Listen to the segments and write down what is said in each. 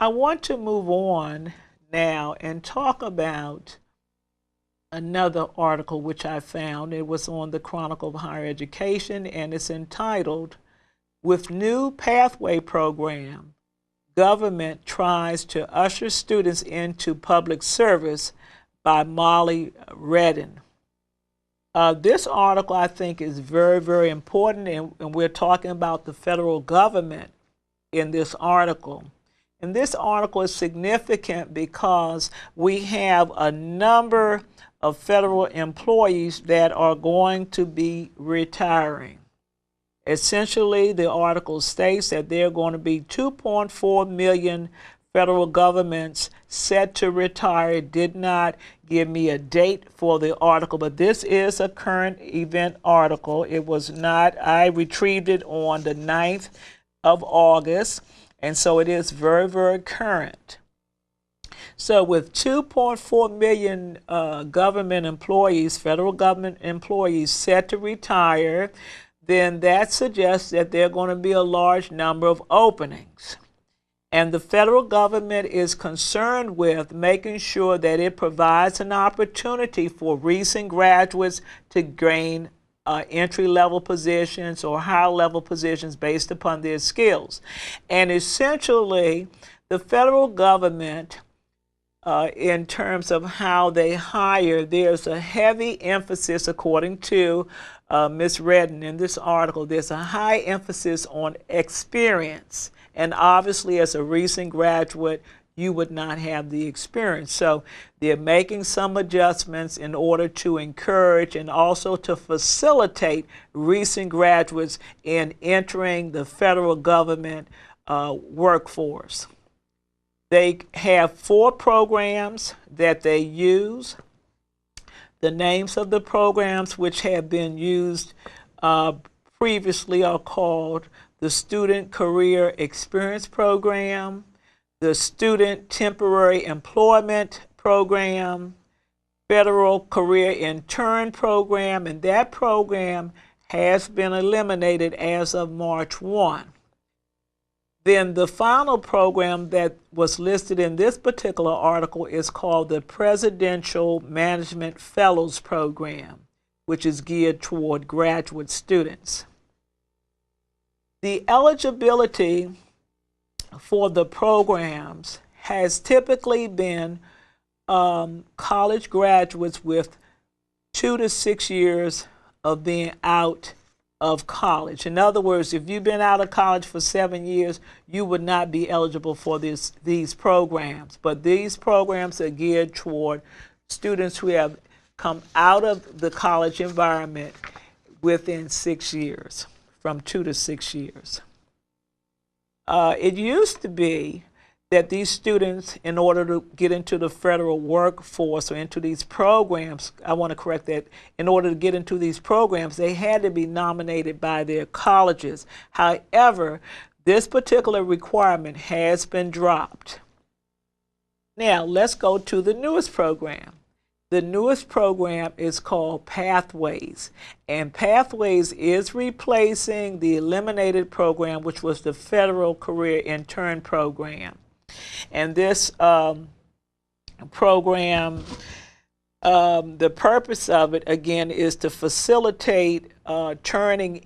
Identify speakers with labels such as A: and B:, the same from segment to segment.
A: I want to move on now and talk about another article which I found. It was on the Chronicle of Higher Education, and it's entitled, "With New Pathway Program, Government Tries to Usher Students into Public Service," by Molly Redden. This article, I think, is very, very important, and we're talking about the federal government in this article. And this article is significant because we have a number of federal employees that are going to be retiring. Essentially, the article states that there are going to be 2.4 million federal governments set to retire. It did not give me a date for the article, but this is a current event article. It was not, I retrieved it on the 9th of August, and so it is very, very current. So with 2.4 million government employees, federal government employees set to retire, then that suggests that there are going to be a large number of openings. And the federal government is concerned with making sure that it provides an opportunity for recent graduates to gain entry-level positions or higher-level positions based upon their skills. And essentially, the federal government, in terms of how they hire, there's a heavy emphasis, according to Ms. Redden in this article, there's a high emphasis on experience. And obviously, as a recent graduate, you would not have the experience. So they're making some adjustments in order to encourage and also to facilitate recent graduates in entering the federal government workforce. They have 4 programs that they use. The names of the programs which have been used previously are called the Student Career Experience Program, the Student Temporary Employment Program, Federal Career Intern Program, and that program has been eliminated as of March 1. Then the final program that was listed in this particular article is called the Presidential Management Fellows Program, which is geared toward graduate students. The eligibility for the programs has typically been college graduates with 2 to 6 years of being out of college. In other words, if you've been out of college for 7 years, you would not be eligible for these programs. But these programs are geared toward students who have come out of the college environment within 6 years, from 2 to 6 years. It used to be that these students, in order to get into the federal workforce or into these programs, I want to correct that, in order to get into these programs, they had to be nominated by their colleges. However, this particular requirement has been dropped. Now, let's go to the newest program. The newest program is called Pathways, and Pathways is replacing the eliminated program, which was the Federal Career Intern Program. And this program, the purpose of it, again, is to facilitate turning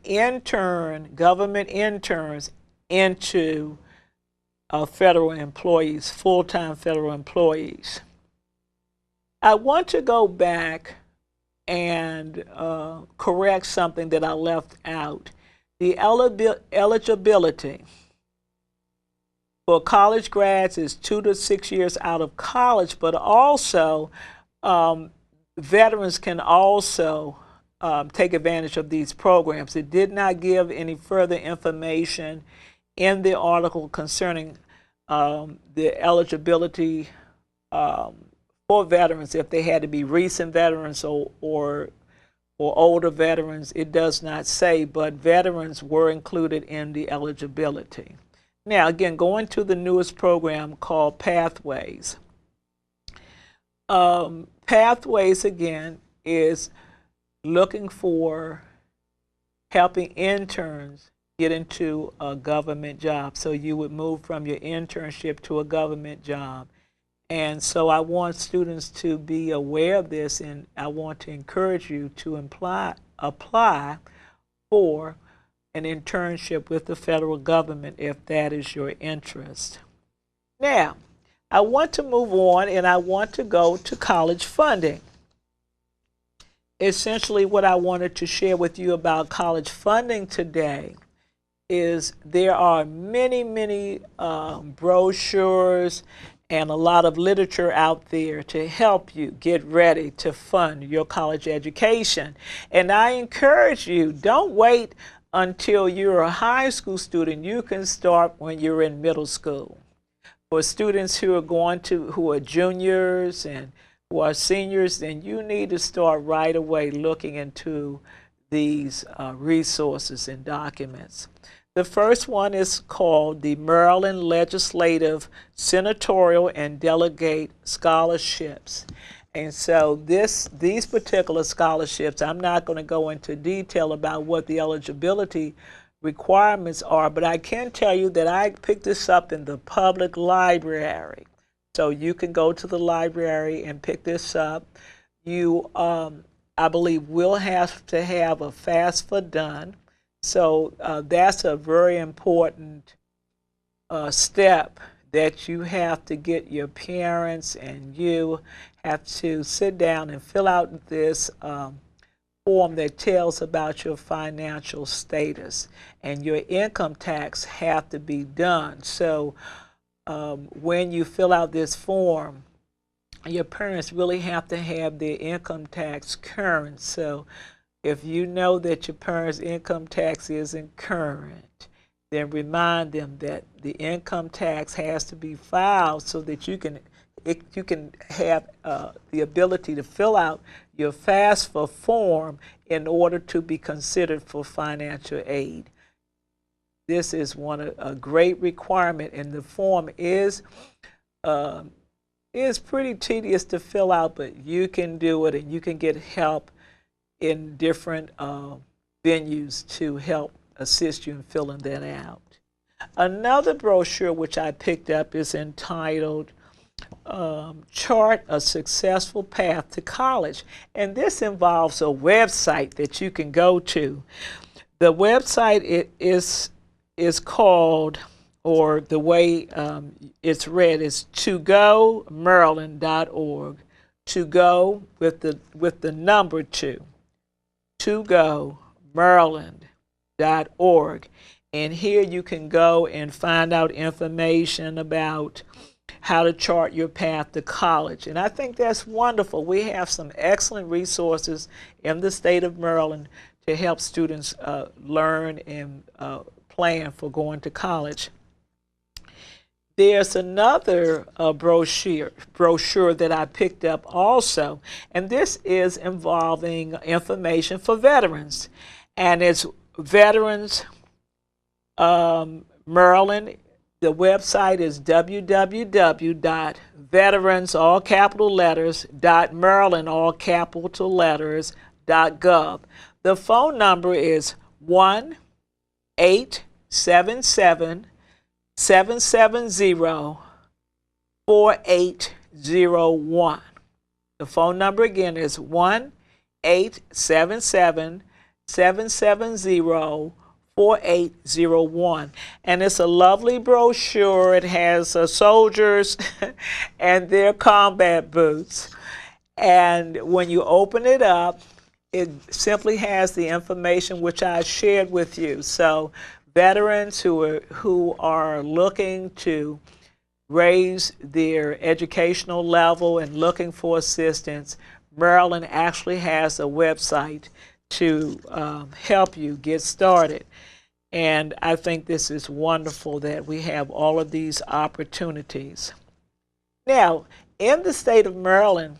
A: government interns into federal employees, full-time federal employees. I want to go back and correct something that I left out. The eligibility for college grads is 2 to 6 years out of college, but also veterans can also take advantage of these programs. It did not give any further information in the article concerning the eligibility for veterans, if they had to be recent veterans or older veterans. It does not say, but veterans were included in the eligibility. Now, again, going to the newest program called Pathways. Pathways, again, is looking for helping interns get into a government job. So you would move from your internship to a government job. And so I want students to be aware of this, and I want to encourage you to apply for an internship with the federal government if that is your interest. Now, I want to move on and I want to go to college funding. Essentially, what I wanted to share with you about college funding today is there are many brochures and a lot of literature out there to help you get ready to fund your college education. And I encourage you, don't wait until you're a high school student. You can start when you're in middle school. For students who are juniors and who are seniors, then you need to start right away looking into these resources and documents. The first one is called the Maryland Legislative, Senatorial, and Delegate Scholarships. And so these particular scholarships, I'm not going to go into detail about what the eligibility requirements are, but I can tell you that I picked this up in the public library. So you can go to the library and pick this up. You, I believe, will have to have a FAFSA done. So that's a very important step that you have to get your parents, and you have to sit down and fill out this form that tells about your financial status, and your income tax have to be done. So when you fill out this form, your parents really have to have their income tax current. So if you know that your parents' income tax isn't current, then remind them that the income tax has to be filed so that you can have the ability to fill out your FAFSA form in order to be considered for financial aid. This is a great requirement, and the form is pretty tedious to fill out, but you can do it, and you can get help in different venues to help assist you in filling that out. Another brochure which I picked up is entitled Chart a Successful Path to College. And this involves a website that you can go to. The website is called, or the way it's read is togomaryland.org. To go with the number 2. togomaryland.org. And here you can go and find out information about how to chart your path to college. And I think that's wonderful. We have some excellent resources in the state of Maryland to help students learn and plan for going to college. There's another brochure that I picked up also, and this is involving information for veterans. And it's Veterans Maryland. The website is www.veterans, all capital letters, .maryland, all capital letters, .gov. The phone number is 1-877-770-4801. The phone number again is 1-877-770-4801. And it's a lovely brochure. It has soldiers and their combat boots. And when you open it up, it simply has the information which I shared with you. So veterans who are looking to raise their educational level and looking for assistance, Maryland actually has a website to help you get started. And I think this is wonderful that we have all of these opportunities. Now, in the state of Maryland,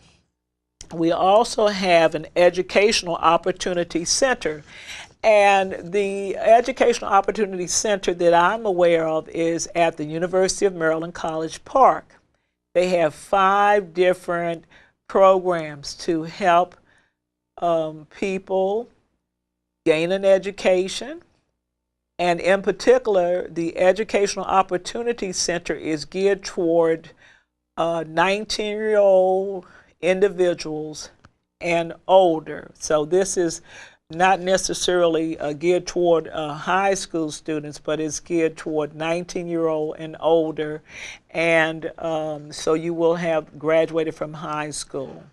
A: we also have an Educational Opportunity Center. And the Educational Opportunity Center that I'm aware of is at the University of Maryland College Park. They have 5 different programs to help people gain an education, And in particular, the Educational Opportunity Center is geared toward 19-year-old individuals and older. So this is not necessarily geared toward high school students, but it's geared toward 19-year-old and older. And so you will have graduated from high school.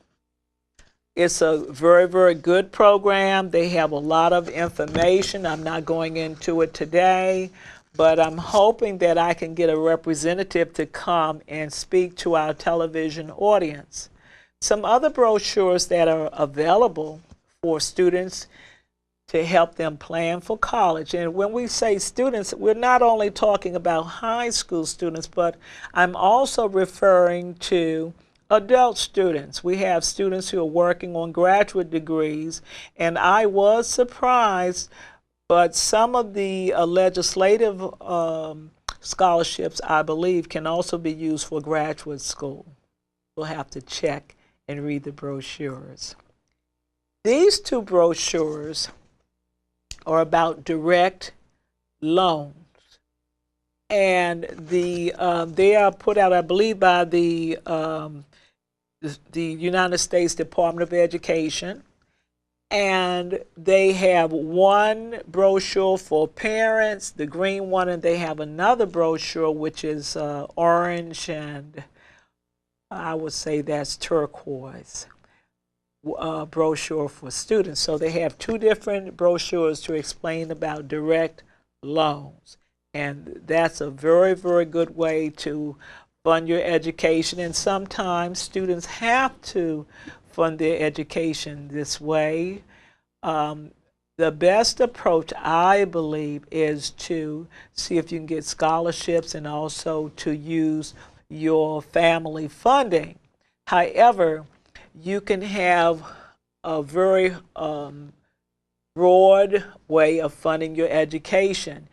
A: It's a very, very good program. They have a lot of information. I'm not going into it today, but I'm hoping that I can get a representative to come and speak to our television audience. Some other brochures that are available for students to help them plan for college. And when we say students, we're not only talking about high school students, but I'm also referring to adult students. We have students who are working on graduate degrees, and I was surprised, but some of the legislative scholarships, I believe, can also be used for graduate school. We'll have to check and read the brochures. These two brochures are about direct loans, and they are put out, I believe, by the United States Department of Education, and they have one brochure for parents, the green one, and they have another brochure which is orange, and I would say that's turquoise. Brochure for students. So they have two different brochures to explain about direct loans. And that's a very, very good way to fund your education. And sometimes students have to fund their education this way. The best approach, I believe, is to see if you can get scholarships and also to use your family funding. However, you can have a very broad way of funding your education.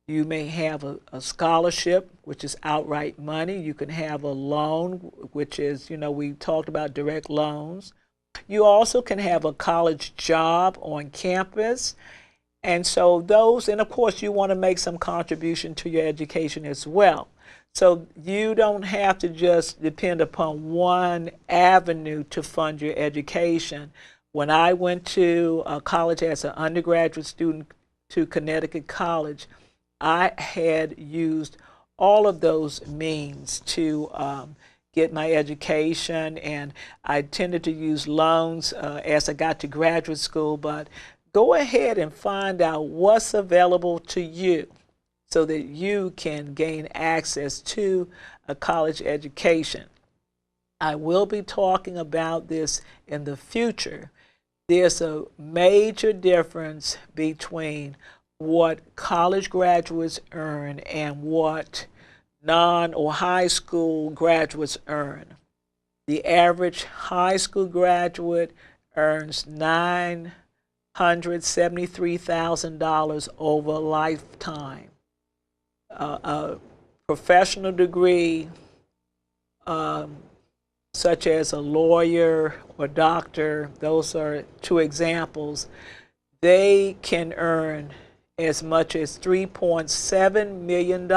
A: You may have a scholarship, which is outright money. You can have a loan, which is, we talked about direct loans. You also can have a college job on campus. And so those, and of course you want to make some contribution to your education as well. So you don't have to just depend upon one avenue to fund your education. When I went to college as an undergraduate student to Connecticut College, I had used all of those means to get my education, and I tended to use loans as I got to graduate school, but go ahead and find out what's available to you, so that you can gain access to a college education. I will be talking about this in the future. There's a major difference between what college graduates earn and what non or high school graduates earn. The average high school graduate earns $973,000 over a lifetime. A professional degree, such as a lawyer or doctor, those are two examples, they can earn as much as $3.7 million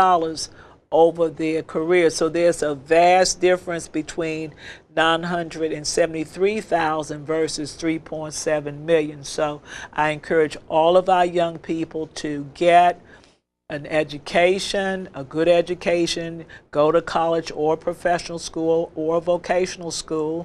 A: over their career. So there's a vast difference between $973,000 versus $3.7 million. So I encourage all of our young people to get an education, a good education, go to college or professional school or vocational school.